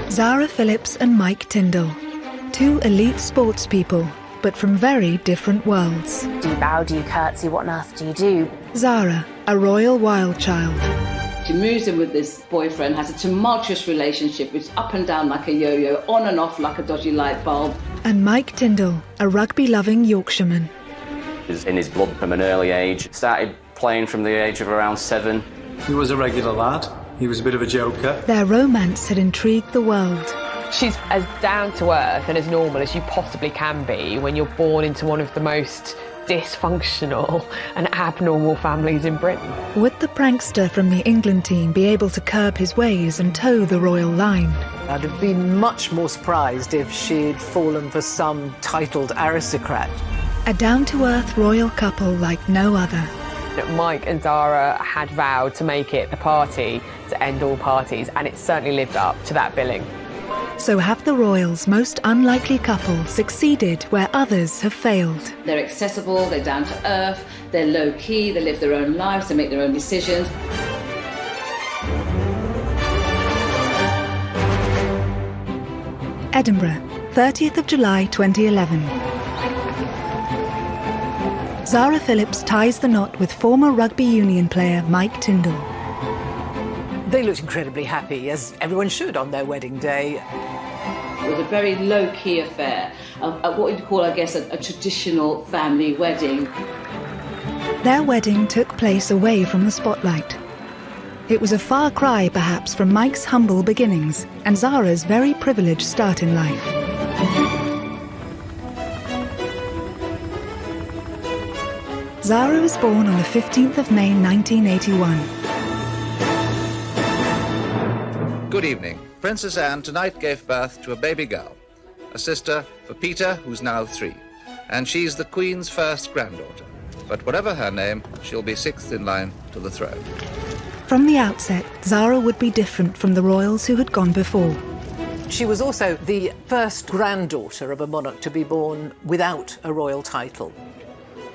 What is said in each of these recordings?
Zara Phillips and Mike Tindall, two elite sports people, but from very different worlds. Do you bow, do you curtsy, what on earth do you do? Zara, a royal wild child. She moves in with this boyfriend, has a tumultuous relationship, which is up and down like a yo-yo, on and off like a dodgy light bulb. And Mike Tindall, a rugby-loving Yorkshireman. It was in his blood from an early age. Started playing from the age of around 7. He was a regular lad. He was a bit of a joker. Their romance had intrigued the world. She's as down to earth and as normal as you possibly can be when you're born into one of the most dysfunctional and abnormal families in Britain. Would the prankster from the England team be able to curb his ways and toe the royal line? I'd have been much more surprised if she'd fallen for some titled aristocrat. A down-to-earth royal couple like no other. Mike and Zara had vowed to make it the party to end all parties, and it certainly lived up to that billing. So have the royals' most unlikely couple succeeded where others have failed? They're accessible, they're down to earth, they're low-key, they live their own lives, they make their own decisions. Edinburgh, 30th of July 2011. Zara Phillips ties the knot with former rugby union player Mike Tindall. They looked incredibly happy, as everyone should on their wedding day. It was a very low-key affair, what you'd call, I guess, a traditional family wedding. Their wedding took place away from the spotlight. It was a far cry, perhaps, from Mike's humble beginnings and Zara's very privileged start in life. Zara was born on the 15th of May 1981. Good evening. Princess Anne tonight gave birth to a baby girl, a sister for Peter, who's now 3, and she's the Queen's first granddaughter. But whatever her name, she'll be 6th in line to the throne. From the outset, Zara would be different from the royals who had gone before. She was also the first granddaughter of a monarch to be born without a royal title.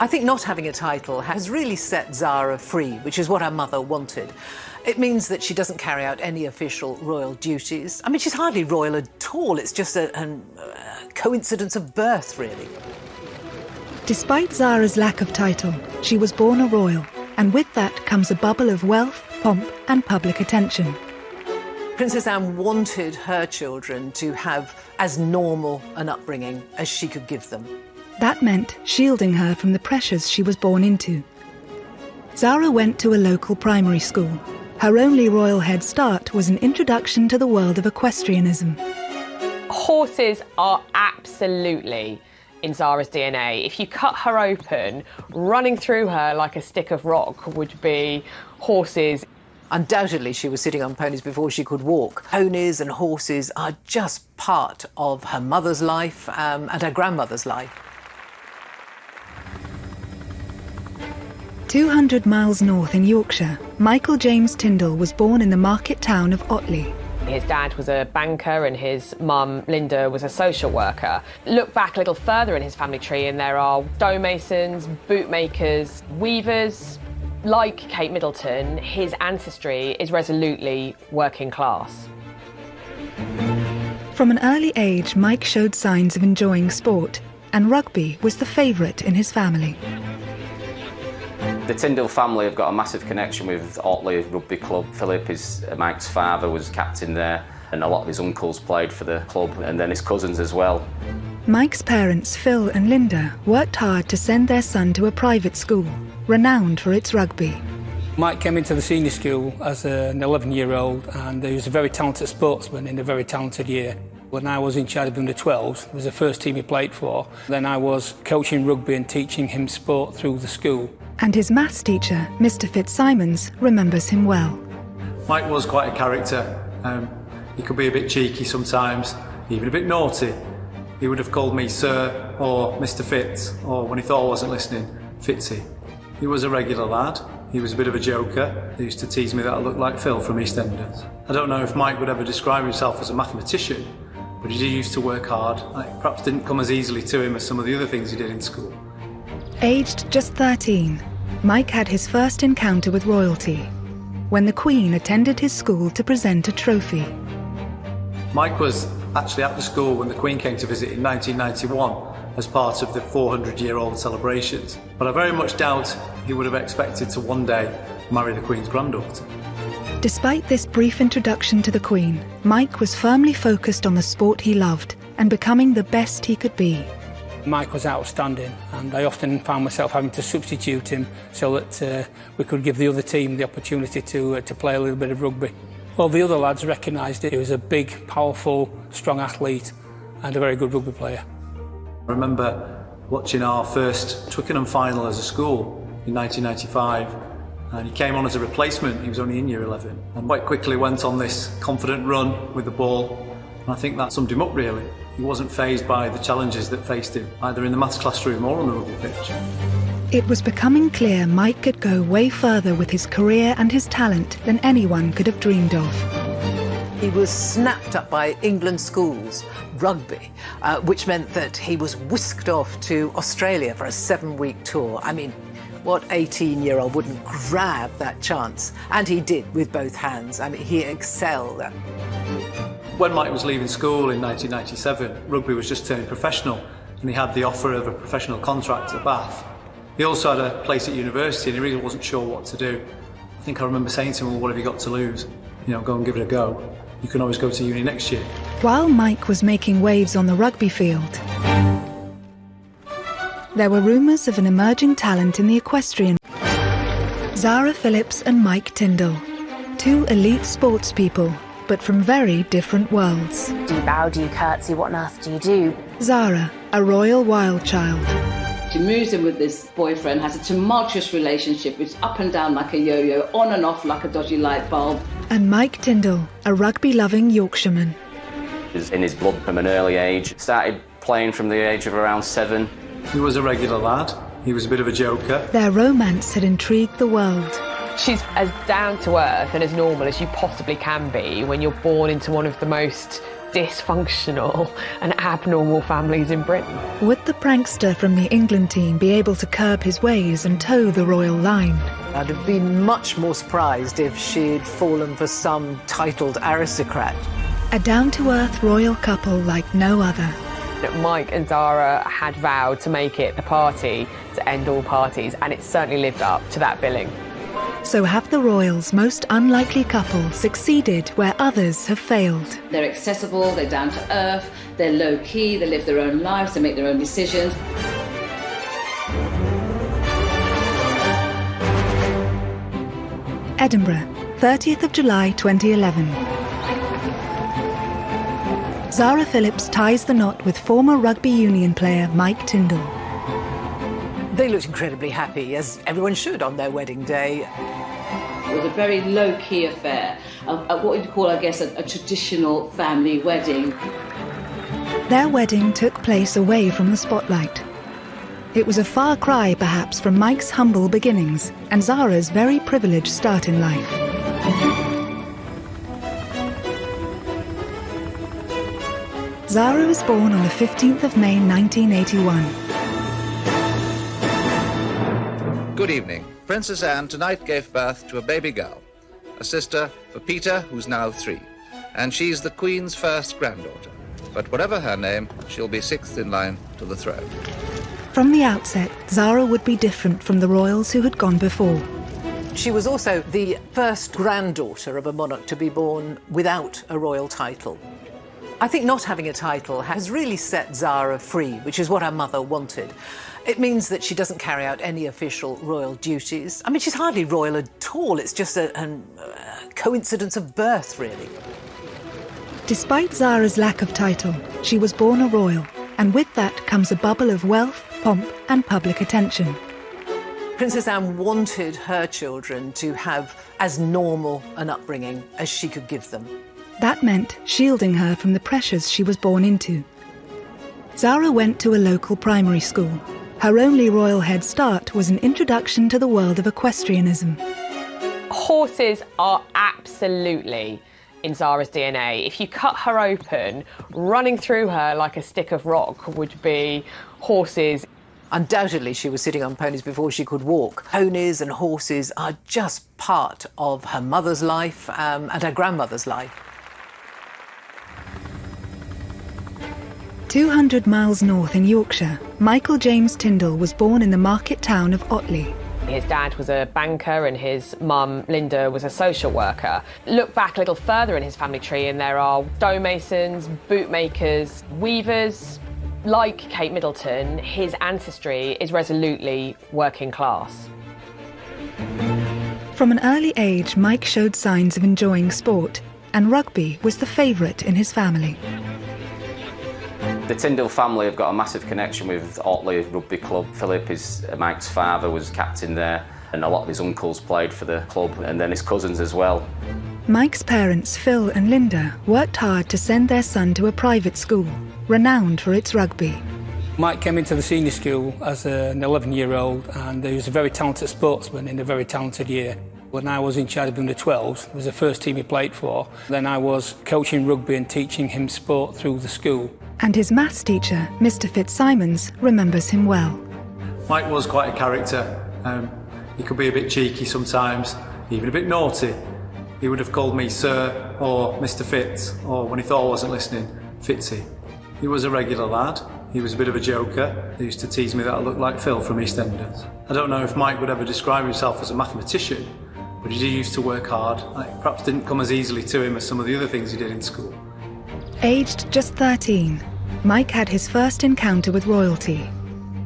I think not having a title has really set Zara free, which is what her mother wanted. It means that she doesn't carry out any official royal duties. I mean, she's hardly royal at all. It's just a coincidence of birth, really. Despite Zara's lack of title, she was born a royal, and with that comes a bubble of wealth, pomp and public attention. Princess Anne wanted her children to have as normal an upbringing as she could give them. That meant shielding her from the pressures she was born into. Zara went to a local primary school. Her only royal head start was an introduction to the world of equestrianism. Horses are absolutely in Zara's DNA. If you cut her open, running through her like a stick of rock would be horses. Undoubtedly, she was sitting on ponies before she could walk. Ponies and horses are just part of her mother's life and her grandmother's life. 200 miles north in Yorkshire, Michael James Tindall was born in the market town of Otley. His dad was a banker and his mum, Linda, was a social worker. Look back a little further in his family tree and there are stonemasons, bootmakers, weavers. Like Kate Middleton, his ancestry is resolutely working class. From an early age, Mike showed signs of enjoying sport, and rugby was the favourite in his family. The Tindall family have got a massive connection with Otley Rugby Club. Philip, Mike's father, was captain there, and a lot of his uncles played for the club, and then his cousins as well. Mike's parents, Phil and Linda, worked hard to send their son to a private school, renowned for its rugby. Mike came into the senior school as an 11-year-old, and he was a very talented sportsman in a very talented year. When I was in charge of under-12s, it was the first team he played for. Then I was coaching rugby and teaching him sport through the school. And his maths teacher, Mr. Fitzsimons, remembers him well. Mike was quite a character. He could be a bit cheeky sometimes, even a bit naughty. He would have called me Sir or Mr. Fitz, or when he thought I wasn't listening, Fitzy. He was a regular lad. He was a bit of a joker. He used to tease me that I looked like Phil from EastEnders. I don't know if Mike would ever describe himself as a mathematician, but he used to work hard. It perhaps didn't come as easily to him as some of the other things he did in school. Aged just 13, Mike had his first encounter with royalty when the Queen attended his school to present a trophy. Mike was actually at the school when the Queen came to visit in 1991 as part of the 400-year-old celebrations, but I very much doubt he would have expected to one day marry the Queen's granddaughter. Despite this brief introduction to the Queen, Mike was firmly focused on the sport he loved and becoming the best he could be. Mike was outstanding, and I often found myself having to substitute him so that we could give the other team the opportunity to play a little bit of rugby. Well, the other lads recognised it. He was a big, powerful, strong athlete and a very good rugby player. I remember watching our first Twickenham final as a school in 1995, and he came on as a replacement. He was only in year 11 and quite quickly went on this confident run with the ball, and I think that summed him up really. He wasn't fazed by the challenges that faced him, either in the maths classroom or on the rugby pitch. It was becoming clear Mike could go way further with his career and his talent than anyone could have dreamed of. He was snapped up by England schools, rugby, which meant that he was whisked off to Australia for a 7-week tour. I mean, what 18-year-old wouldn't grab that chance? And he did with both hands. I mean, he excelled. When Mike was leaving school in 1997, rugby was just turning professional, and he had the offer of a professional contract at Bath. He also had a place at university, and he really wasn't sure what to do. I think I remember saying to him, well, what have you got to lose? You know, go and give it a go. You can always go to uni next year. While Mike was making waves on the rugby field, there were rumours of an emerging talent in the equestrian. Zara Phillips and Mike Tindall, two elite sports people, but from very different worlds. Do you bow, do you curtsy, what on earth do you do? Zara, a royal wild child. She moves in with this boyfriend, has a tumultuous relationship, it's up and down like a yo-yo, on and off like a dodgy light bulb. And Mike Tindall, a rugby-loving Yorkshireman. It was in his blood from an early age. Started playing from the age of around 7. He was a regular lad. He was a bit of a joker. Their romance had intrigued the world. She's as down to earth and as normal as you possibly can be when you're born into one of the most dysfunctional and abnormal families in Britain. Would the prankster from the England team be able to curb his ways and toe the royal line? I'd have been much more surprised if she'd fallen for some titled aristocrat. A down-to-earth royal couple like no other. Mike and Zara had vowed to make it the party to end all parties, and it certainly lived up to that billing. So have the royals' most unlikely couple succeeded where others have failed? They're accessible, they're down to earth, they're low-key, they live their own lives, they make their own decisions. Edinburgh, 30th of July 2011. Zara Phillips ties the knot with former rugby union player Mike Tindall. They looked incredibly happy, as everyone should on their wedding day. It was a very low-key affair, what you'd call, I guess, a traditional family wedding. Their wedding took place away from the spotlight. It was a far cry, perhaps, from Mike's humble beginnings and Zara's very privileged start in life. Zara was born on the 15th of May 1981. Good evening. Princess Anne tonight gave birth to a baby girl, a sister for Peter, who's now 3, and she's the Queen's first granddaughter. But whatever her name, she'll be 6th in line to the throne. From the outset, Zara would be different from the royals who had gone before. She was also the first granddaughter of a monarch to be born without a royal title. I think not having a title has really set Zara free, which is what her mother wanted. It means that she doesn't carry out any official royal duties. I mean, she's hardly royal at all. It's just a coincidence of birth, really. Despite Zara's lack of title, she was born a royal, and with that comes a bubble of wealth, pomp and public attention. Princess Anne wanted her children to have as normal an upbringing as she could give them. That meant shielding her from the pressures she was born into. Zara went to a local primary school. Her only royal head start was an introduction to the world of equestrianism. Horses are absolutely in Zara's DNA. If you cut her open, running through her like a stick of rock would be horses. Undoubtedly, she was sitting on ponies before she could walk. Ponies and horses are just part of her mother's life and her grandmother's life. 200 miles north in Yorkshire, Michael James Tindall was born in the market town of Otley. His dad was a banker and his mum, Linda, was a social worker. Look back a little further in his family tree and there are stonemasons, bootmakers, weavers. Like Kate Middleton, his ancestry is resolutely working class. From an early age, Mike showed signs of enjoying sport, and rugby was the favourite in his family. The Tindall family have got a massive connection with Otley Rugby Club. Philip, Mike's father, was captain there, and a lot of his uncles played for the club, and then his cousins as well. Mike's parents, Phil and Linda, worked hard to send their son to a private school, renowned for its rugby. Mike came into the senior school as an 11-year-old, and he was a very talented sportsman in a very talented year. When I was in charge of under-12s, it was the first team he played for. Then I was coaching rugby and teaching him sport through the school. And his maths teacher, Mr. Fitzsimons, remembers him well. Mike was quite a character. He could be a bit cheeky sometimes, even a bit naughty. He would have called me Sir or Mr. Fitz, or when he thought I wasn't listening, Fitzy. He was a regular lad. He was a bit of a joker. They used to tease me that I looked like Phil from EastEnders. I don't know if Mike would ever describe himself as a mathematician, but he used to work hard. It perhaps didn't come as easily to him as some of the other things he did in school. Aged just 13, Mike had his first encounter with royalty,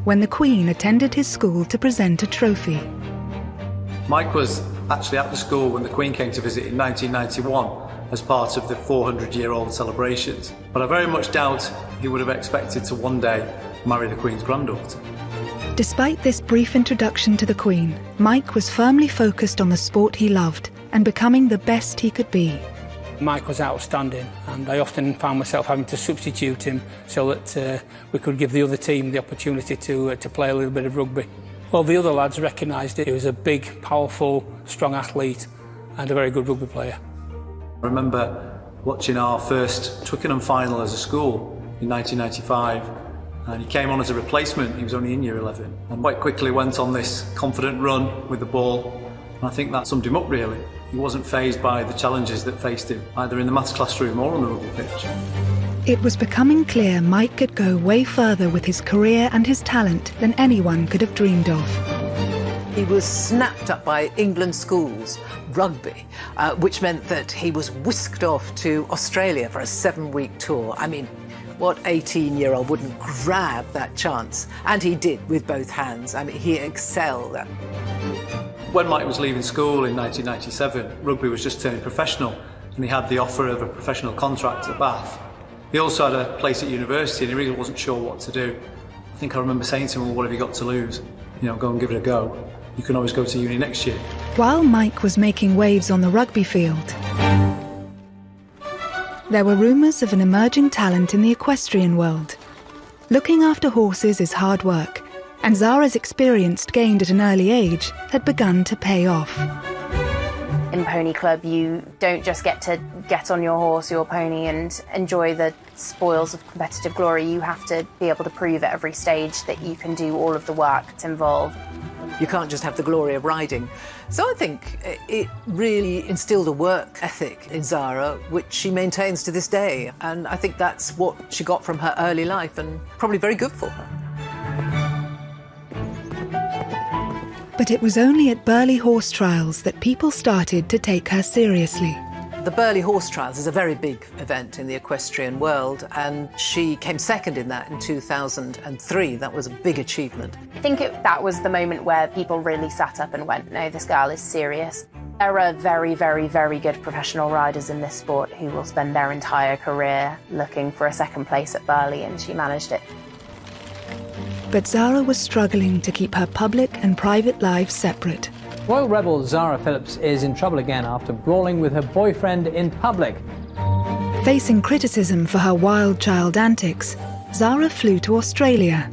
when the Queen attended his school to present a trophy. Mike was actually at the school when the Queen came to visit in 1991 as part of the 400-year-old celebrations, but I very much doubt he would have expected to one day marry the Queen's granddaughter. Despite this brief introduction to the Queen, Mike was firmly focused on the sport he loved and becoming the best he could be. Mike was outstanding, and I often found myself having to substitute him so that we could give the other team the opportunity to play a little bit of rugby. Well, the other lads recognised it. He was a big, powerful, strong athlete and a very good rugby player. I remember watching our first Twickenham final as a school in 1995, and he came on as a replacement. He was only in year 11 and quite quickly went on this confident run with the ball, and I think that summed him up really. He wasn't fazed by the challenges that faced him, either in the maths classroom or on the rugby pitch. It was becoming clear Mike could go way further with his career and his talent than anyone could have dreamed of. He was snapped up by England schools, rugby, which meant that he was whisked off to Australia for a 7-week tour. I mean, what 18-year-old wouldn't grab that chance? And he did with both hands. I mean, he excelled. When Mike was leaving school in 1997, rugby was just turning professional, and he had the offer of a professional contract at Bath. He also had a place at university, and he really wasn't sure what to do. I think I remember saying to him, well, what have you got to lose? You know, go and give it a go. You can always go to uni next year. While Mike was making waves on the rugby field, there were rumours of an emerging talent in the equestrian world. Looking after horses is hard work, and Zara's experience gained at an early age had begun to pay off. In Pony Club, you don't just get to get on your horse, your pony, and enjoy the spoils of competitive glory. You have to be able to prove at every stage that you can do all of the work that's involved. You can't just have the glory of riding. So I think it really instilled a work ethic in Zara, which she maintains to this day. And I think that's what she got from her early life, and probably very good for her. But it was only at Burghley Horse Trials that people started to take her seriously. The Burghley Horse Trials is a very big event in the equestrian world, and she came second in that in 2003. That was a big achievement. I think that was the moment where people really sat up and went, no, this girl is serious. There are very, very, very good professional riders in this sport who will spend their entire career looking for a second place at Burghley, and she managed it. But Zara was struggling to keep her public and private lives separate. Royal rebel Zara Phillips is in trouble again after brawling with her boyfriend in public. Facing criticism for her wild child antics, Zara flew to Australia.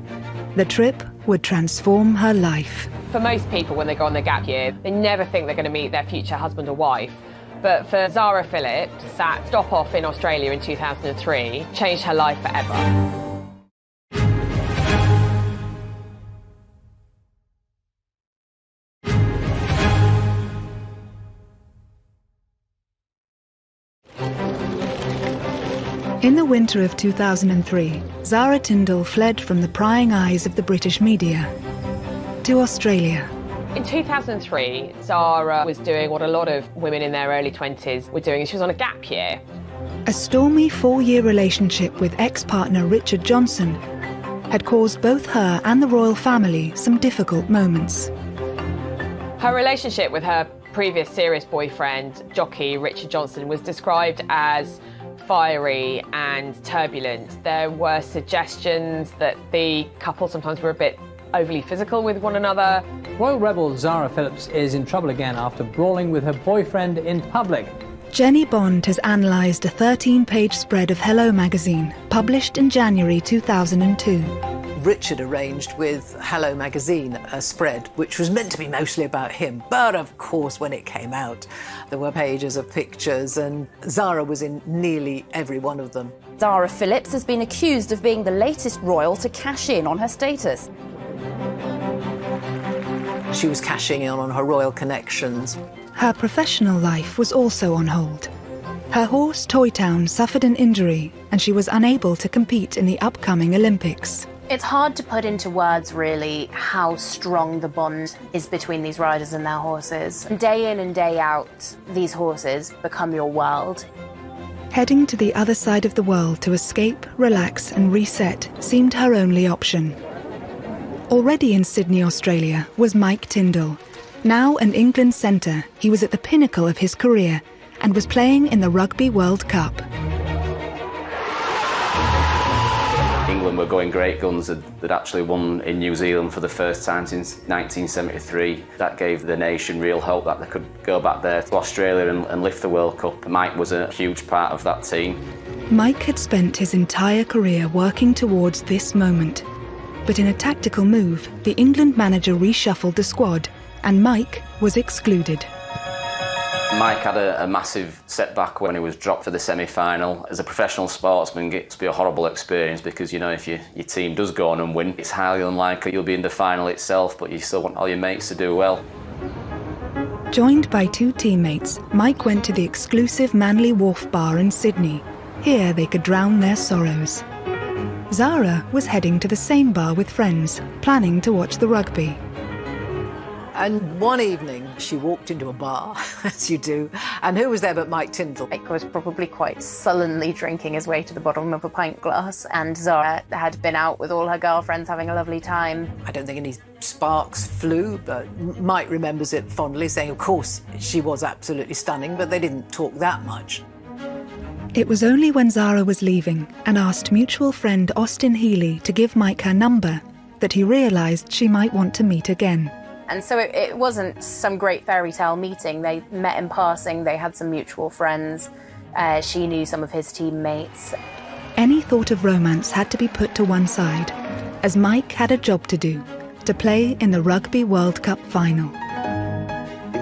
The trip would transform her life. For most people, when they go on their gap year, they never think they're going to meet their future husband or wife. But for Zara Phillips, that stop off in Australia in 2003 changed her life forever. In the winter of 2003, Zara Tindall fled from the prying eyes of the British media to Australia. In 2003, Zara was doing what a lot of women in their early 20s were doing. She was on a gap year. A stormy 4-year relationship with ex-partner Richard Johnson had caused both her and the royal family some difficult moments. Her relationship with her previous serious boyfriend, jockey Richard Johnson, was described as fiery and turbulent. There were suggestions that the couple sometimes were a bit overly physical with one another. Royal rebel Zara Phillips is in trouble again after brawling with her boyfriend in public. Jenny Bond has analysed a 13-page spread of Hello magazine, published in January 2002. Richard arranged with Hello magazine a spread which was meant to be mostly about him, but of course when it came out there were pages of pictures and Zara was in nearly every one of them. Zara Phillips has been accused of being the latest royal to cash in on her status. She was cashing in on her royal connections. Her professional life was also on hold. Her horse Toy Town suffered an injury and she was unable to compete in the upcoming Olympics. It's hard to put into words, really, how strong the bond is between these riders and their horses. Day in and day out, these horses become your world. Heading to the other side of the world to escape, relax and reset seemed her only option. Already in Sydney, Australia, was Mike Tindall. Now an England centre, he was at the pinnacle of his career and was playing in the Rugby World Cup. England were going great guns. They'd actually won in New Zealand for the first time since 1973. That gave the nation real hope that they could go back there to Australia and lift the World Cup. Mike was a huge part of that team. Mike had spent his entire career working towards this moment. But in a tactical move, the England manager reshuffled the squad and Mike was excluded. Mike had a massive setback when he was dropped for the semi-final. As a professional sportsman, it gets to be a horrible experience because, you know, if your team does go on and win, it's highly unlikely you'll be in the final itself, but you still want all your mates to do well. Joined by 2 teammates, Mike went to the exclusive Manly Wharf bar in Sydney. Here they could drown their sorrows. Zara was heading to the same bar with friends, planning to watch the rugby. And one evening, she walked into a bar, as you do, and who was there but Mike Tindall? Mike was probably quite sullenly drinking his way to the bottom of a pint glass, and Zara had been out with all her girlfriends having a lovely time. I don't think any sparks flew, but Mike remembers it fondly, saying, of course, she was absolutely stunning, but they didn't talk that much. It was only when Zara was leaving and asked mutual friend Austin Healy to give Mike her number that he realised she might want to meet again. And so it wasn't some great fairy tale meeting. They met in passing, they had some mutual friends. She knew some of his teammates. Any thought of romance had to be put to one side, as Mike had a job to do, to play in the Rugby World Cup final.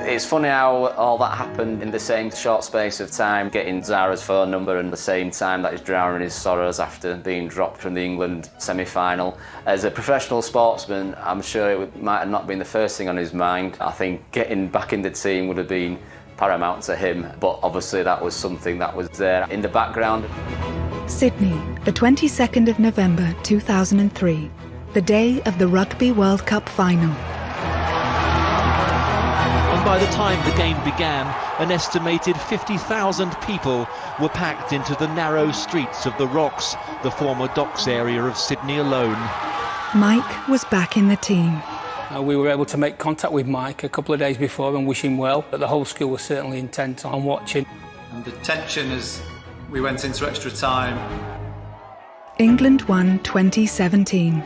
It's funny how all that happened in the same short space of time, getting Zara's phone number and the same time that he's drowning his sorrows after being dropped from the England semi-final. As a professional sportsman, I'm sure it might have not been the first thing on his mind. I think getting back in the team would have been paramount to him, but obviously that was something that was there in the background. Sydney, the 22nd of November 2003, the day of the Rugby World Cup final. By the time the game began, an estimated 50,000 people were packed into the narrow streets of the Rocks, the former docks area of Sydney alone. Mike was back in the team. We were able to make contact with Mike a couple of days before and wish him well, but the whole school was certainly intent on watching. And the tension as we went into extra time. England won 2017.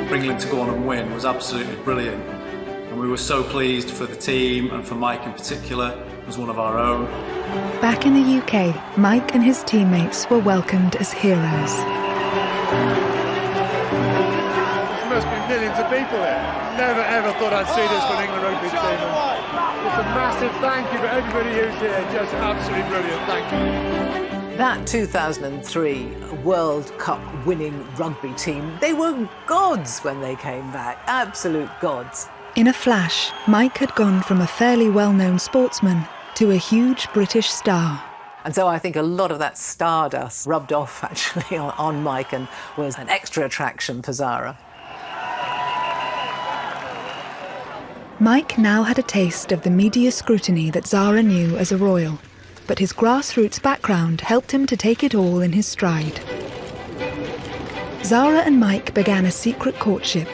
For England to go on and win was absolutely brilliant. And we were so pleased for the team and for Mike in particular as one of our own. Back in the UK, Mike and his teammates were welcomed as heroes. There must be millions of people here. Never ever thought I'd see this for an England rugby team. Just a massive thank you for everybody who's here. Just absolutely brilliant. Thank you. That 2003 World Cup winning rugby team, they were gods when they came back, absolute gods. In a flash, Mike had gone from a fairly well-known sportsman to a huge British star. And so I think a lot of that stardust rubbed off, actually, on Mike and was an extra attraction for Zara. Mike now had a taste of the media scrutiny that Zara knew as a royal, but his grassroots background helped him to take it all in his stride. Zara and Mike began a secret courtship,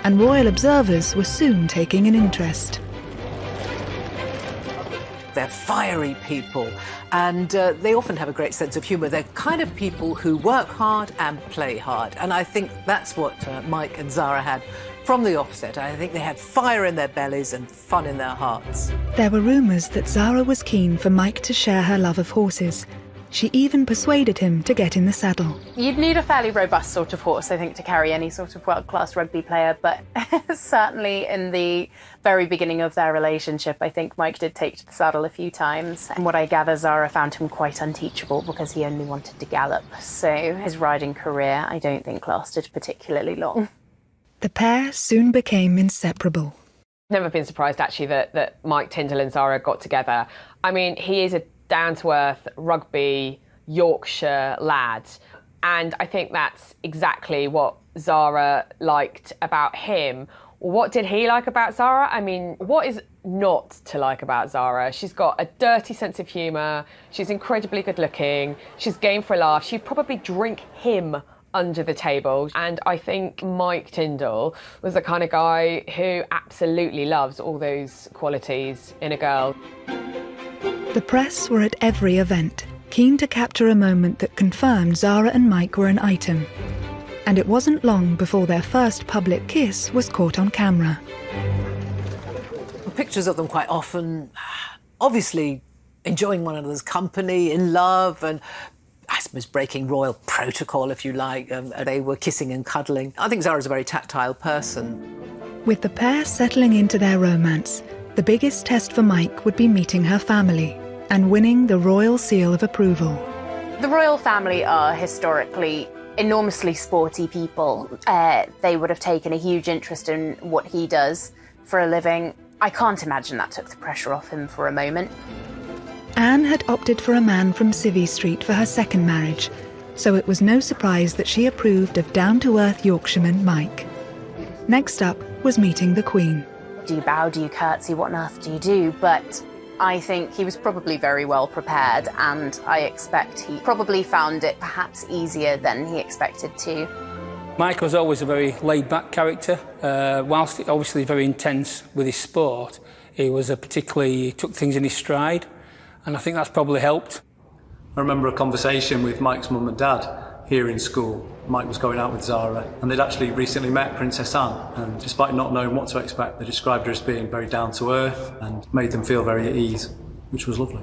and royal observers were soon taking an interest. They're fiery people, and they often have a great sense of humour. They're kind of people who work hard and play hard, and I think that's what Mike and Zara had from the offset. I think they had fire in their bellies and fun in their hearts. There were rumours that Zara was keen for Mike to share her love of horses. She even persuaded him to get in the saddle. You'd need a fairly robust sort of horse, I think, to carry any sort of world-class rugby player, but certainly in the very beginning of their relationship, I think Mike did take to the saddle a few times. And what I gather, Zara found him quite unteachable because he only wanted to gallop. So his riding career, I don't think, lasted particularly long. The pair soon became inseparable. Never been surprised, actually, that Mike Tindall and Zara got together. I mean, he is a down-to-earth rugby Yorkshire lad, and I think that's exactly what Zara liked about him. What did he like about Zara? I mean, what is not to like about Zara? She's got a dirty sense of humour, she's incredibly good looking, she's game for a laugh, she'd probably drink him under the table. And I think Mike Tindall was the kind of guy who absolutely loves all those qualities in a girl. The press were at every event, keen to capture a moment that confirmed Zara and Mike were an item. And it wasn't long before their first public kiss was caught on camera. Pictures of them quite often, obviously enjoying one another's company, in love, and I suppose breaking royal protocol, if you like. They were kissing and cuddling. I think Zara's a very tactile person. With the pair settling into their romance, the biggest test for Mike would be meeting her family and winning the royal seal of approval. The royal family are historically enormously sporty people. They would have taken a huge interest in what he does for a living. I can't imagine that took the pressure off him for a moment. Anne had opted for a man from Civvy Street for her second marriage, so it was no surprise that she approved of down-to-earth Yorkshireman Mike. Next up was meeting the Queen. Do you bow, do you curtsy, what on earth do you do? But I think he was probably very well prepared, and I expect he probably found it perhaps easier than he expected to. Mike was always a very laid-back character. Whilst obviously very intense with his sport, he took things in his stride, and I think that's probably helped. I remember a conversation with Mike's mum and dad here in school. Mike was going out with Zara, and they'd actually recently met Princess Anne, and despite not knowing what to expect, they described her as being very down-to-earth and made them feel very at ease, which was lovely.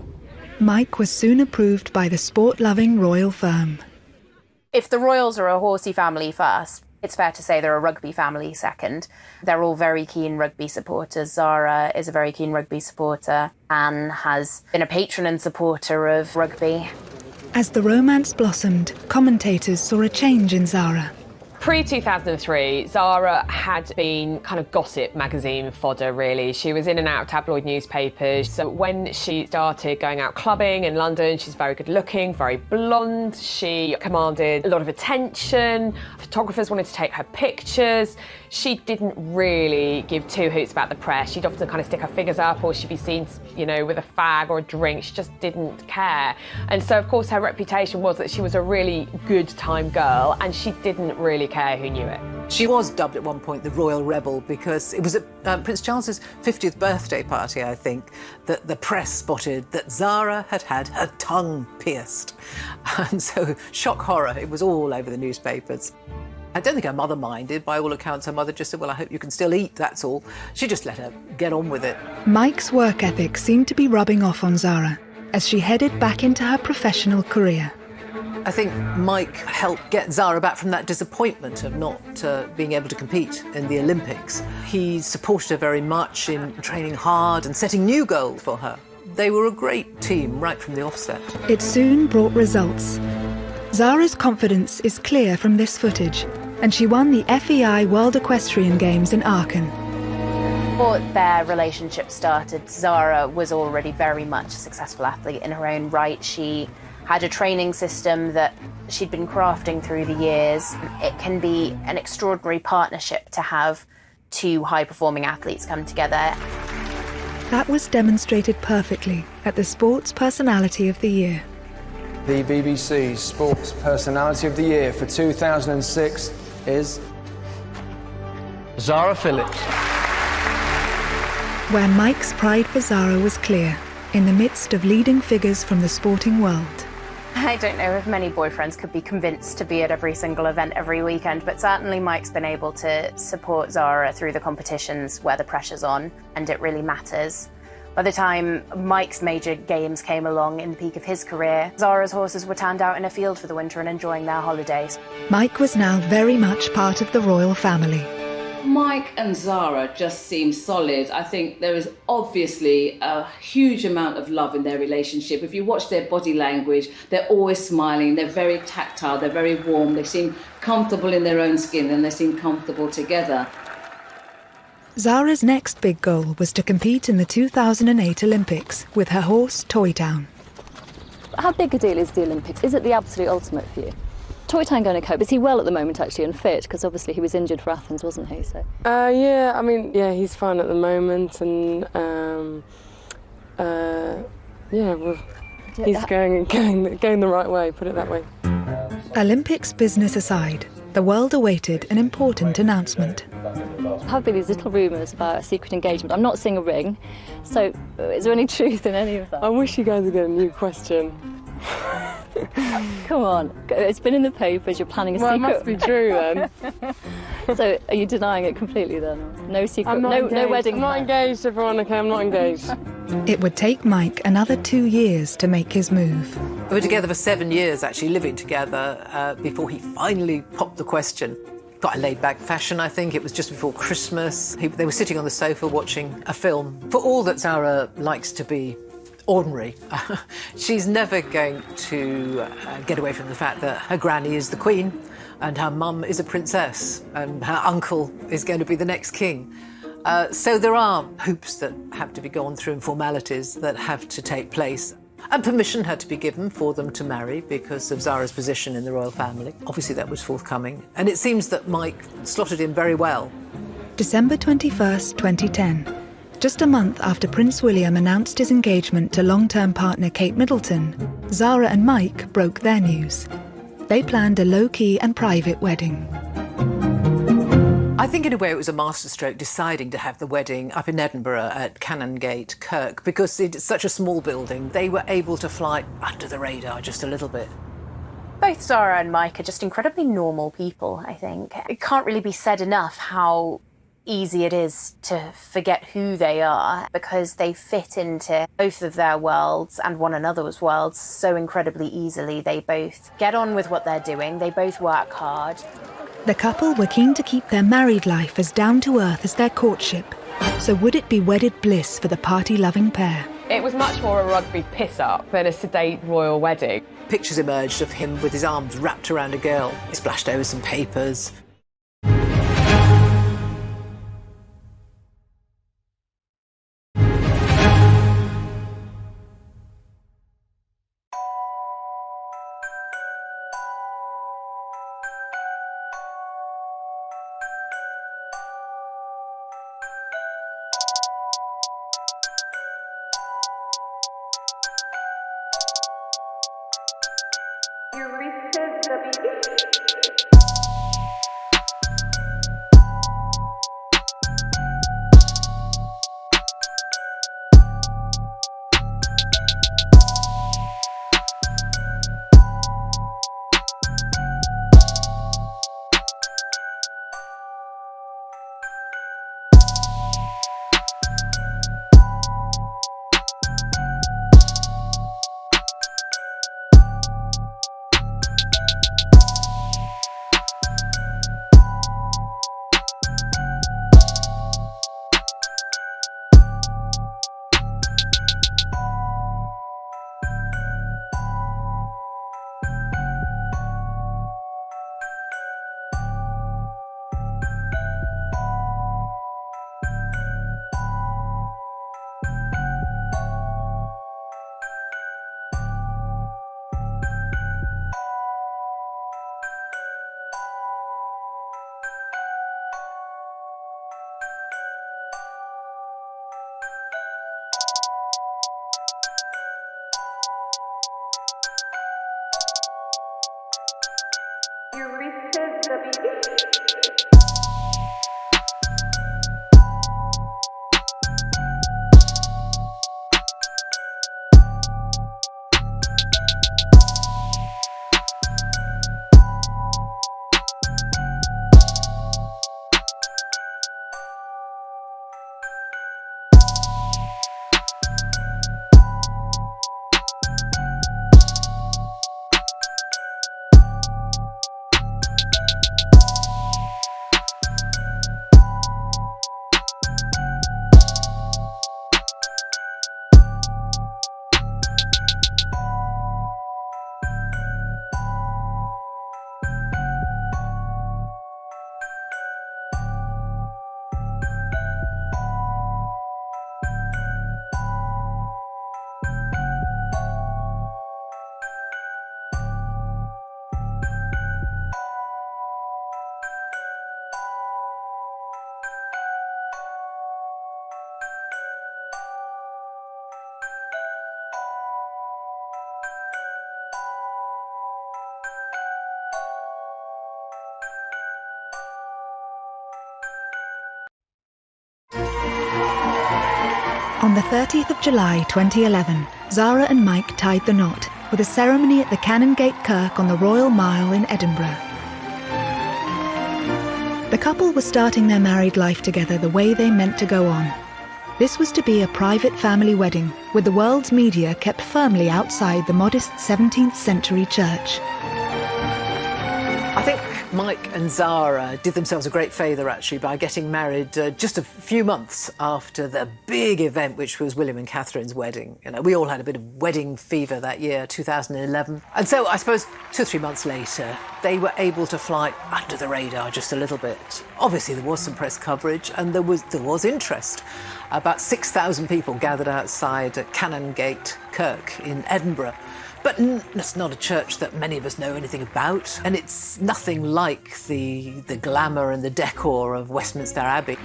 Mike was soon approved by the sport-loving royal firm. If the royals are a horsey family first, it's fair to say they're a rugby family second. They're all very keen rugby supporters. Zara is a very keen rugby supporter. Anne has been a patron and supporter of rugby. As the romance blossomed, commentators saw a change in Zara. Pre-2003, Zara had been kind of gossip magazine fodder, really. She was in and out of tabloid newspapers. So when she started going out clubbing in London, she's very good looking, very blonde. She commanded a lot of attention. Photographers wanted to take her pictures. She didn't really give two hoots about the press. She'd often kind of stick her figures up, or she'd be seen, you know, with a fag or a drink. She just didn't care. And so, of course, her reputation was that she was a really good time girl, and she didn't really care who knew it. She was dubbed at one point the Royal Rebel because it was at Prince Charles's 50th birthday party, I think, that the press spotted that Zara had had her tongue pierced. And so, shock horror, it was all over the newspapers. I don't think her mother minded. By all accounts, her mother just said, well, I hope you can still eat, that's all. She just let her get on with it. Mike's work ethic seemed to be rubbing off on Zara as she headed back into her professional career. I think Mike helped get Zara back from that disappointment of not being able to compete in the Olympics. He supported her very much in training hard and setting new goals for her. They were a great team right from the offset. It soon brought results. Zara's confidence is clear from this footage, and she won the FEI World Equestrian Games in Aachen. Before their relationship started, Zara was already very much a successful athlete in her own right. She had a training system that she'd been crafting through the years. It can be an extraordinary partnership to have two high-performing athletes come together. That was demonstrated perfectly at the Sports Personality of the Year. The BBC's Sports Personality of the Year for 2006 is Zara Phillips. Where Mike's pride for Zara was clear, in the midst of leading figures from the sporting world. I don't know if many boyfriends could be convinced to be at every single event every weekend, but certainly Mike's been able to support Zara through the competitions where the pressure's on and it really matters. By the time Mike's major games came along in the peak of his career, Zara's horses were tanned out in a field for the winter and enjoying their holidays. Mike was now very much part of the royal family. Mike and Zara just seem solid. I think there is obviously a huge amount of love in their relationship. If you watch their body language, they're always smiling, they're very tactile, they're very warm, they seem comfortable in their own skin and they seem comfortable together. Zara's next big goal was to compete in the 2008 Olympics with her horse Toy Town. How big a deal is the Olympics? Is it the absolute ultimate for you? Toy Town going to cope? Is he well at the moment actually and fit? Because obviously he was injured for Athens, wasn't he? So. Yeah, I mean, yeah, he's fine at the moment, and yeah, well, he's going the right way. Put it that way. Olympics business aside, the world awaited an important announcement. There have been these little rumours about a secret engagement. I'm not seeing a ring, so is there any truth in any of that? I wish you guys would get a new question. Come on, it's been in the papers, you're planning a secret. Well, it must be true then. So are you denying it completely then? No secret, no wedding. I'm not engaged, everyone, okay, I'm not engaged. It would take Mike another 2 years to make his move. They were together for 7 years, actually, living together, before he finally popped the question. Quite a laid-back fashion, I think. It was just before Christmas. They were sitting on the sofa watching a film. For all that Zara likes to be ordinary, she's never going to get away from the fact that her granny is the queen and her mum is a princess and her uncle is going to be the next king. So there are hoops that have to be gone through and formalities that have to take place. And permission had to be given for them to marry because of Zara's position in the royal family. Obviously that was forthcoming. And it seems that Mike slotted in very well. December 21st, 2010. Just a month after Prince William announced his engagement to long-term partner Kate Middleton, Zara and Mike broke their news. They planned a low-key and private wedding. I think in a way it was a masterstroke deciding to have the wedding up in Edinburgh at Canongate Kirk because it's such a small building. They were able to fly under the radar just a little bit. Both Zara and Mike are just incredibly normal people, I think. It can't really be said enough how easy it is to forget who they are because they fit into both of their worlds and one another's worlds so incredibly easily. They both get on with what they're doing, they both work hard. The couple were keen to keep their married life as down-to-earth as their courtship. So would it be wedded bliss for the party-loving pair? It was much more a rugby piss-up than a sedate royal wedding. Pictures emerged of him with his arms wrapped around a girl. He splashed over some papers. On the 30th of July 2011, Zara and Mike tied the knot with a ceremony at the Canongate Kirk on the Royal Mile in Edinburgh. The couple were starting their married life together the way they meant to go on. This was to be a private family wedding, with the world's media kept firmly outside the modest 17th century church. I think Mike and Zara did themselves a great favour, actually, by getting married just a few months after the big event, which was William and Catherine's wedding. You know, we all had a bit of wedding fever that year, 2011. And so I suppose 2 or 3 months later, they were able to fly under the radar just a little bit. Obviously, there was some press coverage and there was interest. About 6,000 people gathered outside Canongate Kirk in Edinburgh. But it's not a church that many of us know anything about, and it's nothing like the glamour and the decor of Westminster Abbey.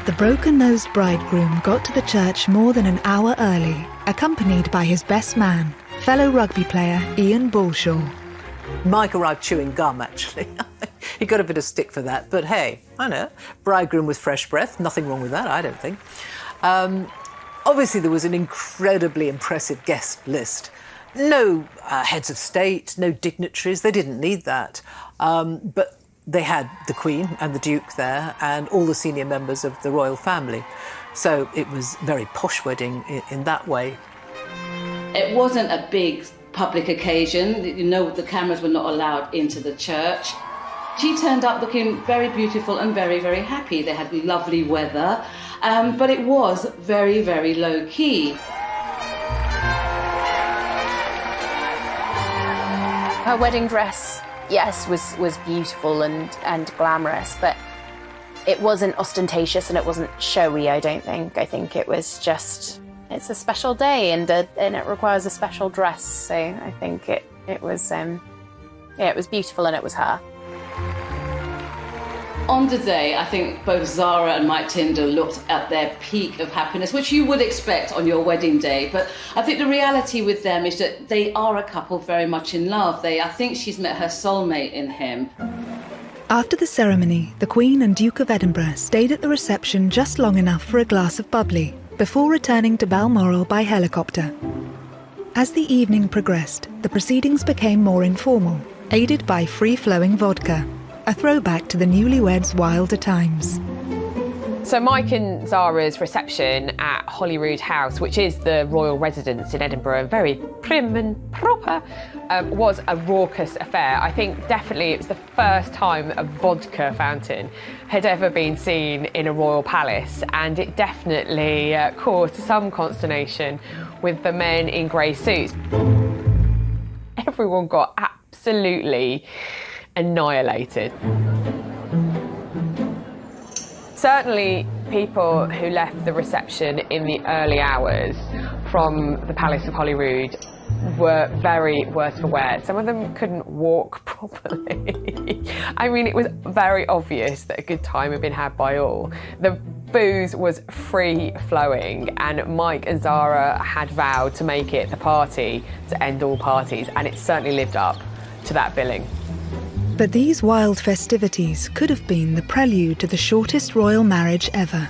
The broken-nosed bridegroom got to the church more than an hour early, accompanied by his best man, fellow rugby player Ian Bullshaw. Mike arrived chewing gum, actually. He got a bit of stick for that, but hey, I know, bridegroom with fresh breath, nothing wrong with that, I don't think. Obviously, there was an incredibly impressive guest list. No heads of state, no dignitaries, they didn't need that. But they had the Queen and the Duke there and all the senior members of the royal family. So it was a very posh wedding in that way. It wasn't a big public occasion. You know, the cameras were not allowed into the church. She turned up looking very beautiful and very, very happy. They had lovely weather, but it was very, very low-key. Her wedding dress, yes, was beautiful and glamorous, but it wasn't ostentatious and it wasn't showy, I don't think. I think it was just, it's a special day and it requires a special dress. So I think it was beautiful and it was her. On the day, I think both Zara and Mike Tindall looked at their peak of happiness, which you would expect on your wedding day. But I think the reality with them is that they are a couple very much in love. I think she's met her soulmate in him. After the ceremony, the Queen and Duke of Edinburgh stayed at the reception just long enough for a glass of bubbly, before returning to Balmoral by helicopter. As the evening progressed, the proceedings became more informal, aided by free-flowing vodka. A throwback to the newlyweds' wilder times. So Mike and Zara's reception at Holyrood House, which is the royal residence in Edinburgh, very prim and proper, was a raucous affair. I think definitely it was the first time a vodka fountain had ever been seen in a royal palace, and it definitely caused some consternation with the men in grey suits. Everyone got absolutely annihilated. Certainly people who left the reception in the early hours from the Palace of Holyrood were very worse for wear. Some of them couldn't walk properly. I mean, it was very obvious that a good time had been had by all. The booze was free-flowing, and Mike and Zara had vowed to make it the party to end all parties, and it certainly lived up to that billing. But these wild festivities could have been the prelude to the shortest royal marriage ever.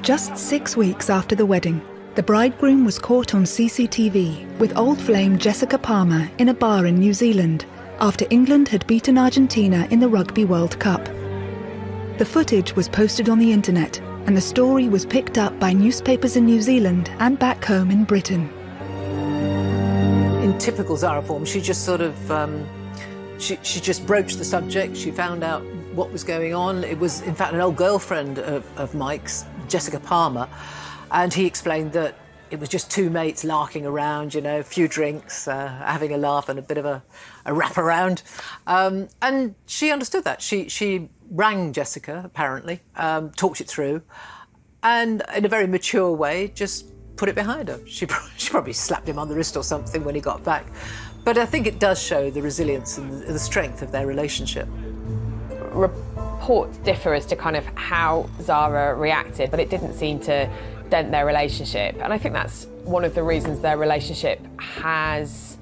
Just 6 weeks after the wedding, the bridegroom was caught on CCTV with old flame Jessica Palmer in a bar in New Zealand after England had beaten Argentina in the Rugby World Cup. The footage was posted on the internet, and the story was picked up by newspapers in New Zealand and back home in Britain. In typical Zara form, she just sort of, she just broached the subject. She found out what was going on. It was, in fact, an old girlfriend of Mike's, Jessica Palmer, and he explained that it was just two mates larking around, you know, a few drinks, having a laugh and a bit of a wrap around. And she understood that. She rang Jessica, apparently, talked it through, and in a very mature way, just put it behind her. She probably slapped him on the wrist or something when he got back. But I think it does show the resilience and the strength of their relationship. Reports differ as to kind of how Zara reacted, but it didn't seem to dent their relationship. And I think that's one of the reasons their relationship has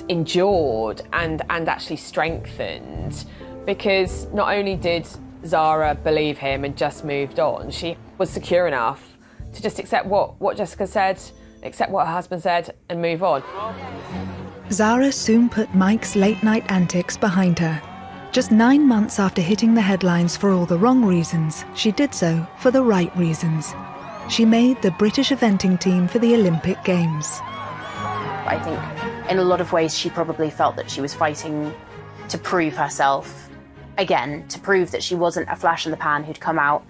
endured and actually strengthened, because not only did Zara believe him and just moved on. She was secure enough to just accept what Jessica said, accept what her husband said, and move on. Zara soon put Mike's late-night antics behind her. Just 9 months after hitting the headlines for all the wrong reasons, she did so for the right reasons. She made the British eventing team for the Olympic Games. I think in a lot of ways she probably felt that she was fighting to prove herself again, to prove that she wasn't a flash in the pan who'd come out,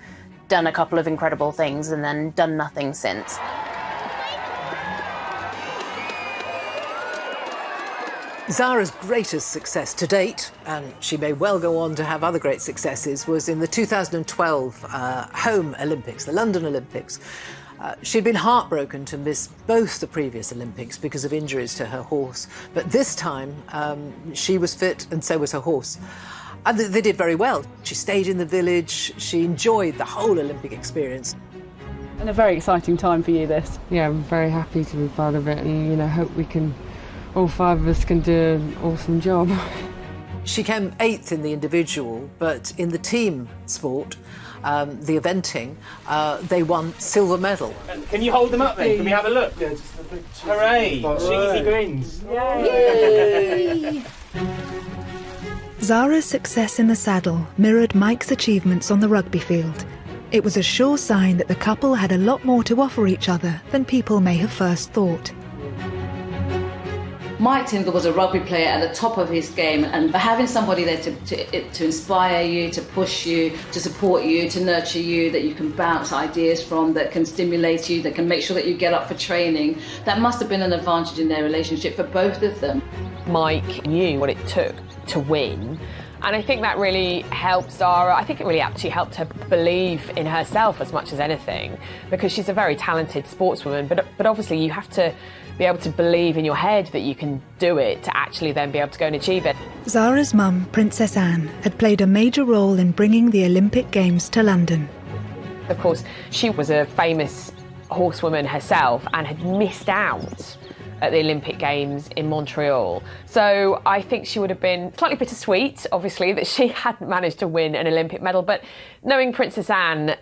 done a couple of incredible things and then done nothing since. Zara's greatest success to date, and she may well go on to have other great successes, was in the 2012 home Olympics, the London Olympics. She'd been heartbroken to miss both the previous Olympics because of injuries to her horse, but this time she was fit and so was her horse. And they did very well. She stayed in the village, she enjoyed the whole Olympic experience. And a very exciting time for you, this. Yeah, I'm very happy to be part of it, and, you know, hope we can, all 5 of us can do an awesome job. She came 8th in the individual, but in the team sport, the eventing, they won silver medal. Can you hold them up then? Can we have a look? Yeah, just a big hooray! Cheesy grins. Yay! Zara's success in the saddle mirrored Mike's achievements on the rugby field. It was a sure sign that the couple had a lot more to offer each other than people may have first thought. Mike Tindall was a rugby player at the top of his game, and having somebody there to inspire you, to push you, to support you, to nurture you, that you can bounce ideas from, that can stimulate you, that can make sure that you get up for training, that must have been an advantage in their relationship for both of them. Mike knew what it took to win, and I think that really helped Zara. I think it really actually helped her believe in herself as much as anything, because she's a very talented sportswoman, but obviously you have to be able to believe in your head that you can do it to actually then be able to go and achieve it. Zara's mum, Princess Anne, had played a major role in bringing the Olympic Games to London. Of course, she was a famous horsewoman herself and had missed out at the Olympic Games in Montreal. So I think she would have been slightly bittersweet, obviously, that she hadn't managed to win an Olympic medal. But knowing Princess Anne,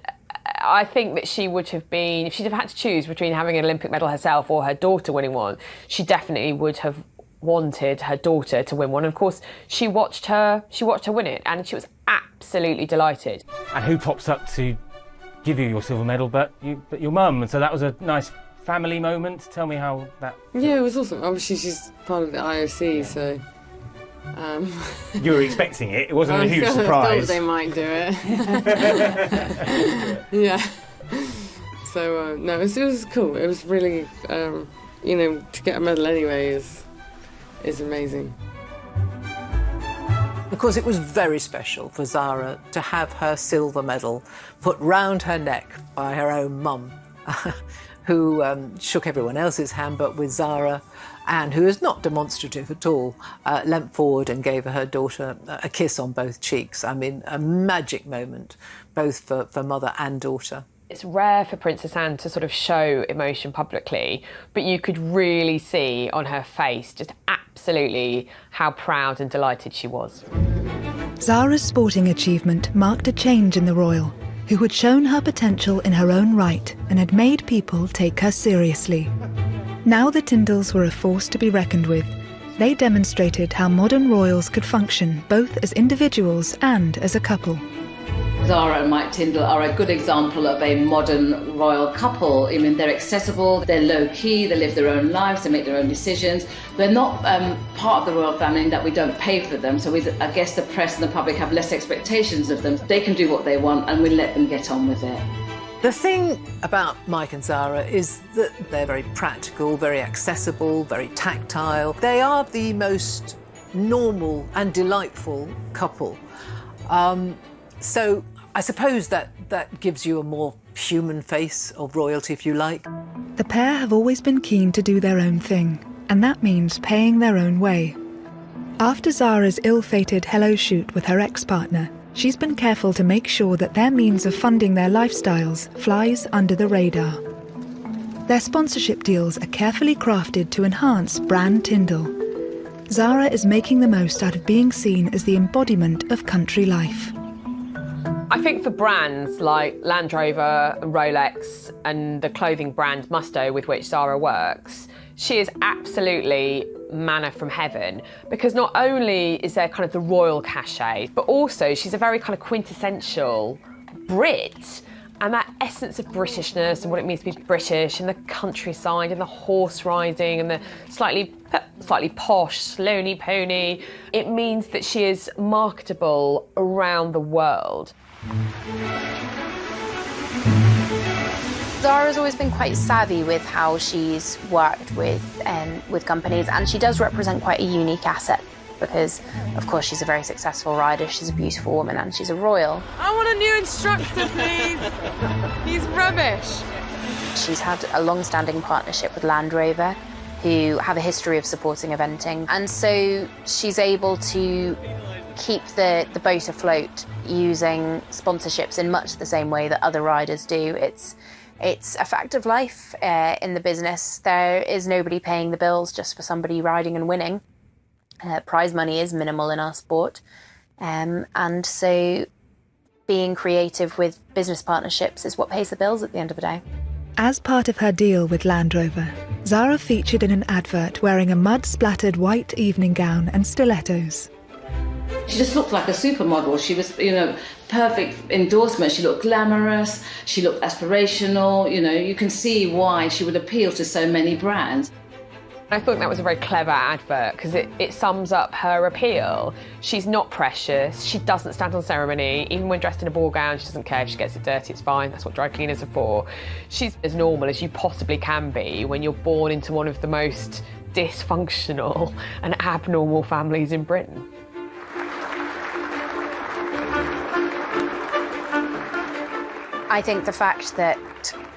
I think that she would have been, if she'd have had to choose between having an Olympic medal herself or her daughter winning one, she definitely would have wanted her daughter to win one. And of course, she watched her win it, and she was absolutely delighted. And who pops up to give you your silver medal but your mum? And so that was a nice family moment. Tell me how that... Yeah, it was awesome. Obviously, she's part of the IOC, so... You were expecting it. It wasn't a huge surprise. I thought they might do it. Yeah. So, no, it was cool. It was really, you know, to get a medal anyway is amazing. Of course, it was very special for Zara to have her silver medal put round her neck by her own mum, who shook everyone else's hand, but with Zara, Anne, who is not demonstrative at all, leant forward and gave her daughter a kiss on both cheeks. I mean, a magic moment, both for mother and daughter. It's rare for Princess Anne to sort of show emotion publicly, but you could really see on her face just absolutely how proud and delighted she was. Zara's sporting achievement marked a change in the royal, who had shown her potential in her own right and had made people take her seriously. Now the Tindalls were a force to be reckoned with. They demonstrated how modern royals could function both as individuals and as a couple. Zara and Mike Tindall are a good example of a modern royal couple. I mean, they're accessible, they're low-key, they live their own lives, they make their own decisions. They're not part of the royal family in that we don't pay for them, so I guess the press and the public have less expectations of them. They can do what they want and we let them get on with it. The thing about Mike and Zara is that they're very practical, very accessible, very tactile. They are the most normal and delightful couple. So I suppose that gives you a more human face of royalty, if you like. The pair have always been keen to do their own thing, and that means paying their own way. After Zara's ill-fated hello shoot with her ex-partner, she's been careful to make sure that their means of funding their lifestyles flies under the radar. Their sponsorship deals are carefully crafted to enhance brand Tindall. Zara is making the most out of being seen as the embodiment of country life. I think for brands like Land Rover and Rolex and the clothing brand Musto with which Zara works, she is absolutely manna from heaven, because not only is there kind of the royal cachet, but also she's a very kind of quintessential Brit, and that essence of Britishness and what it means to be British and the countryside and the horse riding and the slightly posh, slowny pony, it means that she is marketable around the world. Zara's always been quite savvy with how she's worked with companies, and she does represent quite a unique asset because, of course, she's a very successful rider, she's a beautiful woman, and she's a royal. I want a new instructor, please. He's rubbish. She's had a long-standing partnership with Land Rover, who have a history of supporting eventing, and so she's able to keep the boat afloat using sponsorships in much the same way that other riders do. It's a fact of life in the business. There is nobody paying the bills just for somebody riding and winning. Prize money is minimal in our sport. And so being creative with business partnerships is what pays the bills at the end of the day. As part of her deal with Land Rover, Zara featured in an advert wearing a mud-splattered white evening gown and stilettos. She just looked like a supermodel. She was, perfect endorsement. She looked glamorous, she looked aspirational, you can see why she would appeal to so many brands. I thought that was a very clever advert because it sums up her appeal. She's not precious, she doesn't stand on ceremony, even when dressed in a ball gown, she doesn't care if she gets it dirty, it's fine, that's what dry cleaners are for. She's as normal as you possibly can be when you're born into one of the most dysfunctional and abnormal families in Britain. I think the fact that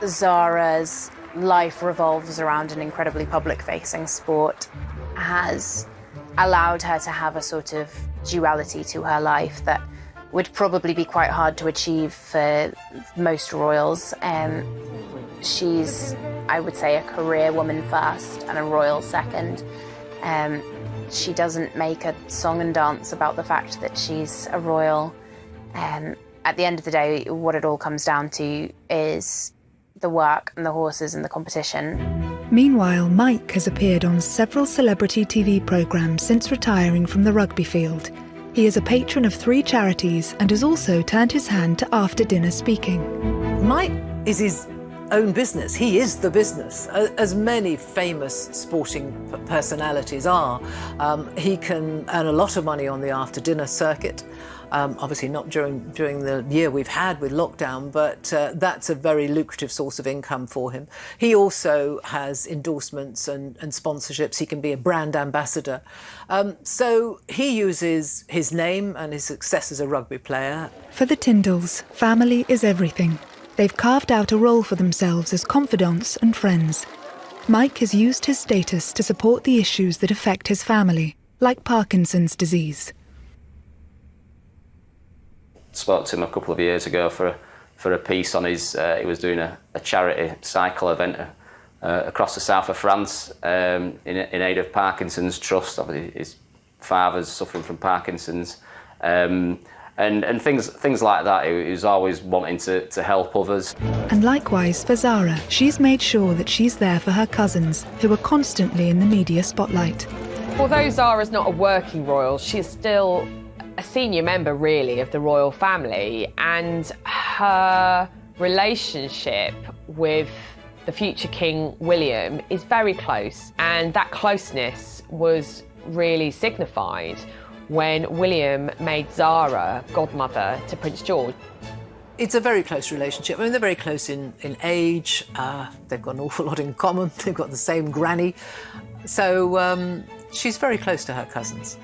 Zara's life revolves around an incredibly public-facing sport has allowed her to have a sort of duality to her life that would probably be quite hard to achieve for most royals. She's, I would say, a career woman first and a royal second. She doesn't make a song and dance about the fact that she's a royal. At the end of the day, what it all comes down to is the work and the horses and the competition. Meanwhile, Mike has appeared on several celebrity TV programmes since retiring from the rugby field. He is a patron of 3 charities and has also turned his hand to after-dinner speaking. Mike is his own business. He is the business, as many famous sporting personalities are. He can earn a lot of money on the after-dinner circuit. Obviously not during the year we've had with lockdown, but that's a very lucrative source of income for him. He also has endorsements and sponsorships. He can be a brand ambassador. So he uses his name and his success as a rugby player. For the Tindalls, family is everything. They've carved out a role for themselves as confidants and friends. Mike has used his status to support the issues that affect his family, like Parkinson's disease. Spoke to him a couple of years ago for a piece on his. He was doing a charity cycle event across the south of France in aid of Parkinson's Trust. Obviously, his father's suffering from Parkinson's, and things like that. He was always wanting to help others. And likewise for Zara, she's made sure that she's there for her cousins, who are constantly in the media spotlight. Although Zara's not a working royal, she's still a senior member, really, of the royal family, and her relationship with the future King William is very close, and that closeness was really signified when William made Zara godmother to Prince George. It's a very close relationship. I mean, they're very close in age. They've got an awful lot in common. They've got the same granny. So she's very close to her cousins.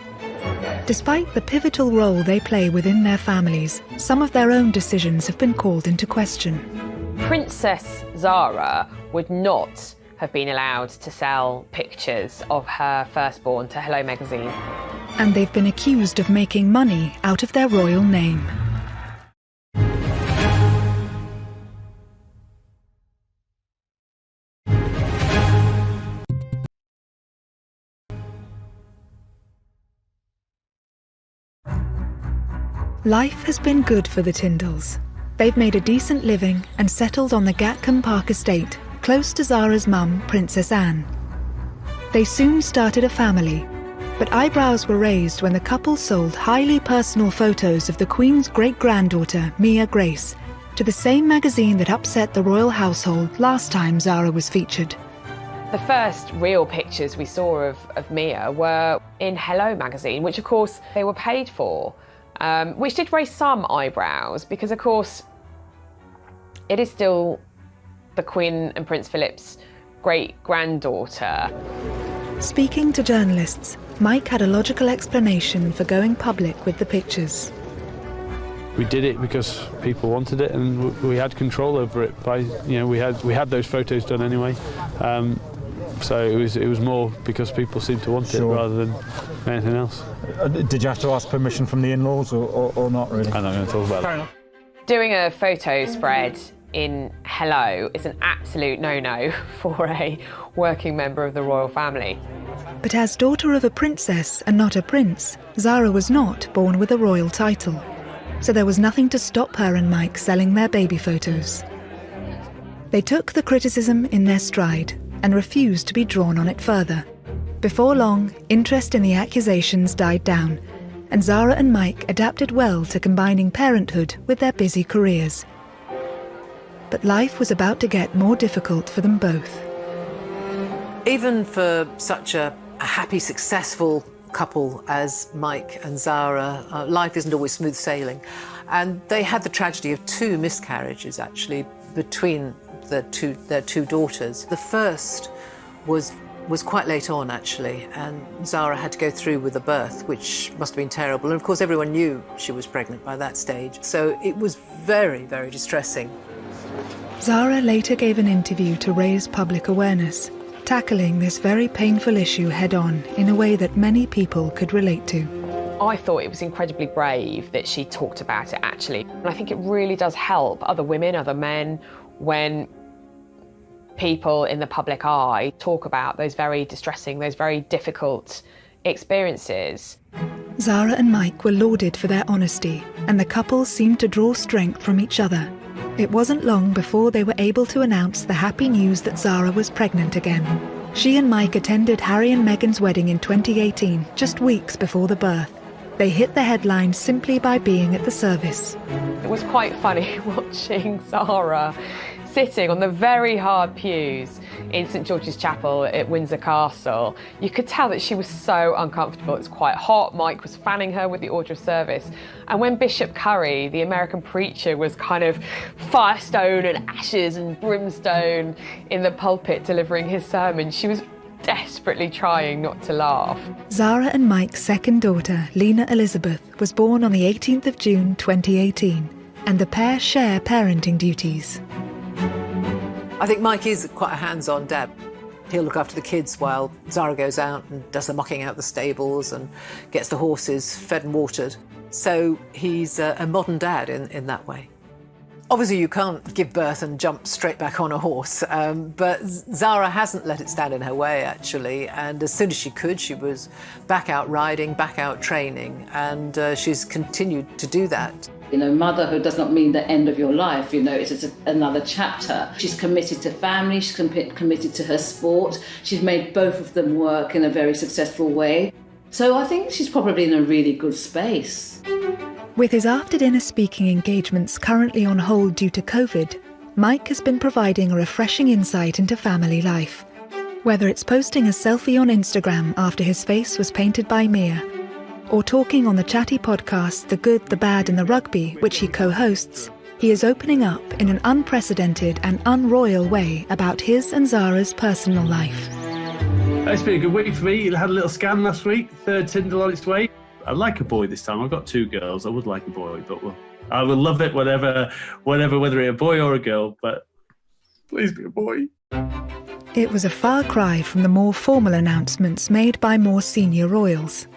Despite the pivotal role they play within their families, some of their own decisions have been called into question. Princess Zara would not have been allowed to sell pictures of her firstborn to Hello magazine. And they've been accused of making money out of their royal name. Life has been good for the Tindalls. They've made a decent living and settled on the Gatcombe Park estate, close to Zara's mum, Princess Anne. They soon started a family, but eyebrows were raised when the couple sold highly personal photos of the Queen's great-granddaughter, Mia Grace, to the same magazine that upset the royal household last time Zara was featured. The first real pictures we saw of Mia were in Hello magazine, which of course they were paid for, which did raise some eyebrows because of course it is still the Queen and Prince Philip's great-granddaughter. Speaking to journalists, Mike had a logical explanation for going public with the pictures. We did it because people wanted it, and we had control over it. We had those photos done anyway, so it was more because people seemed to want it rather than anything else. Did you have to ask permission from the in-laws or not really? I'm not going to talk about that. Doing a photo spread in Hello is an absolute no-no for a working member of the royal family. But as daughter of a princess and not a prince, Zara was not born with a royal title. So there was nothing to stop her and Mike selling their baby photos. They took the criticism in their stride and refused to be drawn on it further. Before long, interest in the accusations died down, and Zara and Mike adapted well to combining parenthood with their busy careers. But life was about to get more difficult for them both. Even for such a happy, successful couple as Mike and Zara, life isn't always smooth sailing. And they had the tragedy of 2 miscarriages, actually, between their two daughters. The first was quite late on, actually, and Zara had to go through with the birth, which must have been terrible. And of course, everyone knew she was pregnant by that stage. So it was very, very distressing. Zara later gave an interview to raise public awareness, tackling this very painful issue head-on in a way that many people could relate to. I thought it was incredibly brave that she talked about it, actually. And I think it really does help other women, other men, when people in the public eye talk about those very distressing, those very difficult experiences. Zara and Mike were lauded for their honesty, and the couple seemed to draw strength from each other. It wasn't long before they were able to announce the happy news that Zara was pregnant again. She and Mike attended Harry and Meghan's wedding in 2018, just weeks before the birth. They hit the headlines simply by being at the service. It was quite funny watching Zara sitting on the very hard pews in St George's Chapel at Windsor Castle. You could tell that she was so uncomfortable. It was quite hot. Mike was fanning her with the order of service. And when Bishop Curry, the American preacher, was kind of firestone and ashes and brimstone in the pulpit delivering his sermon, she was desperately trying not to laugh. Zara and Mike's second daughter, Lena Elizabeth, was born on the 18th of June 2018, and the pair share parenting duties. I think Mike is quite a hands-on dad. He'll look after the kids while Zara goes out and does the mucking out the stables and gets the horses fed and watered. So he's a modern dad in that way. Obviously, you can't give birth and jump straight back on a horse, but Zara hasn't let it stand in her way, actually, and as soon as she could, she was back out riding, back out training, and she's continued to do that. You know, motherhood does not mean the end of your life, you know, it's just another chapter. She's committed to family, she's committed to her sport, she's made both of them work in a very successful way. So I think she's probably in a really good space. With his after-dinner speaking engagements currently on hold due to COVID, Mike has been providing a refreshing insight into family life. Whether it's posting a selfie on Instagram after his face was painted by Mia, or talking on the chatty podcast The Good, the Bad and the Rugby, which he co-hosts, he is opening up in an unprecedented and unroyal way about his and Zara's personal life. It's been a good week for me. I had a little scan last week, third Tindall on its way. I'd like a boy this time. I've got 2 girls. I would like a boy, but well, I will love it whether it's a boy or a girl, but please be a boy. It was a far cry from the more formal announcements made by more senior royals.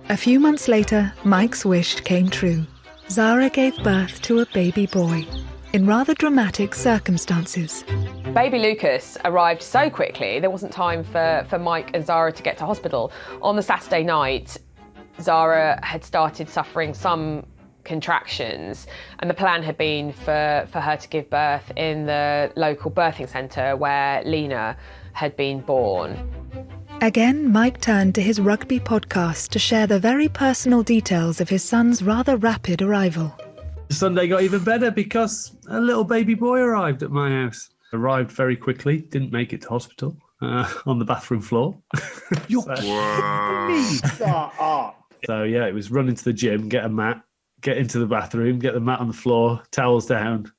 A few months later, Mike's wish came true. Zara gave birth to a baby boy, in rather dramatic circumstances. Baby Lucas arrived so quickly, there wasn't time for Mike and Zara to get to hospital. On the Saturday night, Zara had started suffering some contractions, and the plan had been for her to give birth in the local birthing centre where Lena had been born. Again, Mike turned to his rugby podcast to share the very personal details of his son's rather rapid arrival. Sunday got even better because a little baby boy arrived at my house. Arrived very quickly, didn't make it to hospital, on the bathroom floor. You're So yeah, it was run into the gym, get a mat, get into the bathroom, get the mat on the floor, towels down,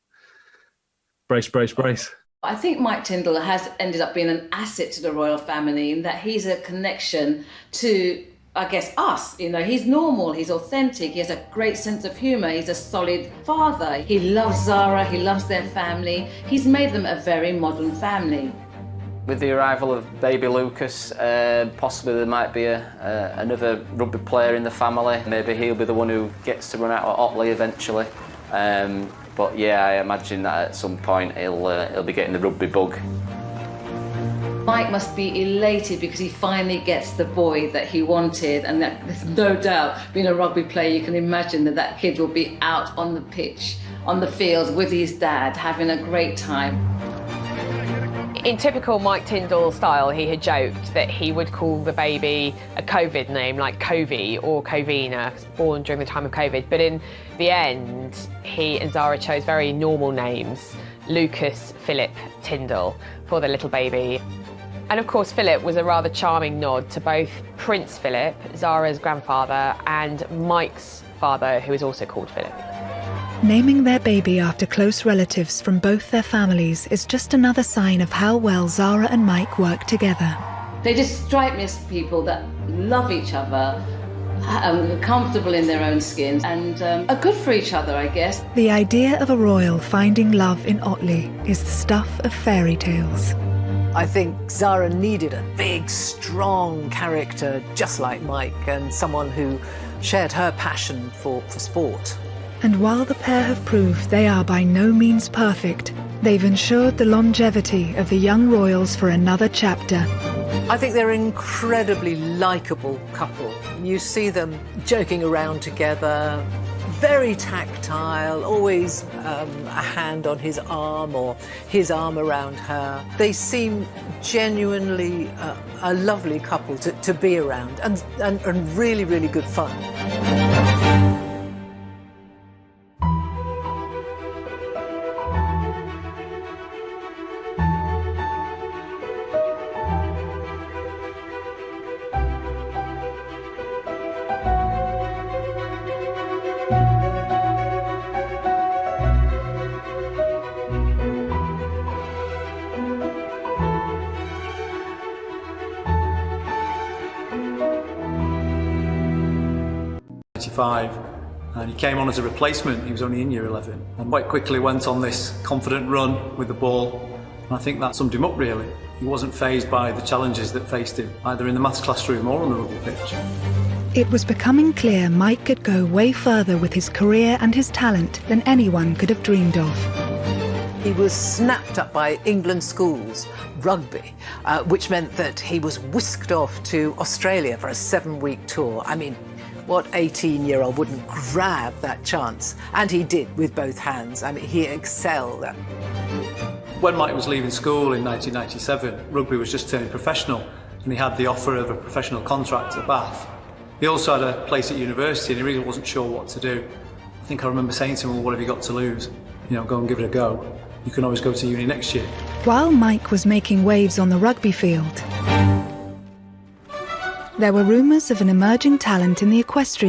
brace, brace, brace. I think Mike Tindall has ended up being an asset to the royal family in that he's a connection to, I guess, us. You know, he's normal, he's authentic, he has a great sense of humour, he's a solid father. He loves Zara, he loves their family. He's made them a very modern family. With the arrival of baby Lucas, possibly there might be another rugby player in the family. Maybe he'll be the one who gets to run out at Otley eventually. But yeah, I imagine that at some point he'll be getting the rugby bug. Mike must be elated because he finally gets the boy that he wanted, and that, there's no doubt, being a rugby player, you can imagine that that kid will be out on the pitch, on the field with his dad, having a great time. In typical Mike Tindall style, he had joked that he would call the baby a COVID name like Covey or Covina, born during the time of COVID. But in the end, he and Zara chose very normal names, Lucas Philip Tindall, for the little baby. And of course, Philip was a rather charming nod to both Prince Philip, Zara's grandfather, and Mike's father, who is also called Philip. Naming their baby after close relatives from both their families is just another sign of how well Zara and Mike work together. They just strike me as people that love each other, comfortable in their own skins, and are good for each other, I guess. The idea of a royal finding love in Otley is the stuff of fairy tales. I think Zara needed a big, strong character just like Mike, and someone who shared her passion for sport. And while the pair have proved they are by no means perfect, they've ensured the longevity of the young royals for another chapter. I think they're an incredibly likeable couple. You see them joking around together, very tactile, always a hand on his arm or his arm around her. They seem genuinely a lovely couple to be around, and really, really good fun. And he came on as a replacement. He was only in year 11 and quite quickly went on this confident run with the ball, and I think that summed him up really. He wasn't fazed by the challenges that faced him, either in the maths classroom or on the rugby pitch. It was becoming clear Mike could go way further with his career and his talent than anyone could have dreamed of. He was snapped up by England schools, rugby, which meant that he was whisked off to Australia for a 7-week tour. I mean, what 18-year-old wouldn't grab that chance? And he did with both hands. I mean, he excelled. When Mike was leaving school in 1997, rugby was just turning professional, and he had the offer of a professional contract at Bath. He also had a place at university, and he really wasn't sure what to do. I think I remember saying to him, well, what have you got to lose? You know, go and give it a go. You can always go to uni next year. While Mike was making waves on the rugby field, there were rumours of an emerging talent in the equestrian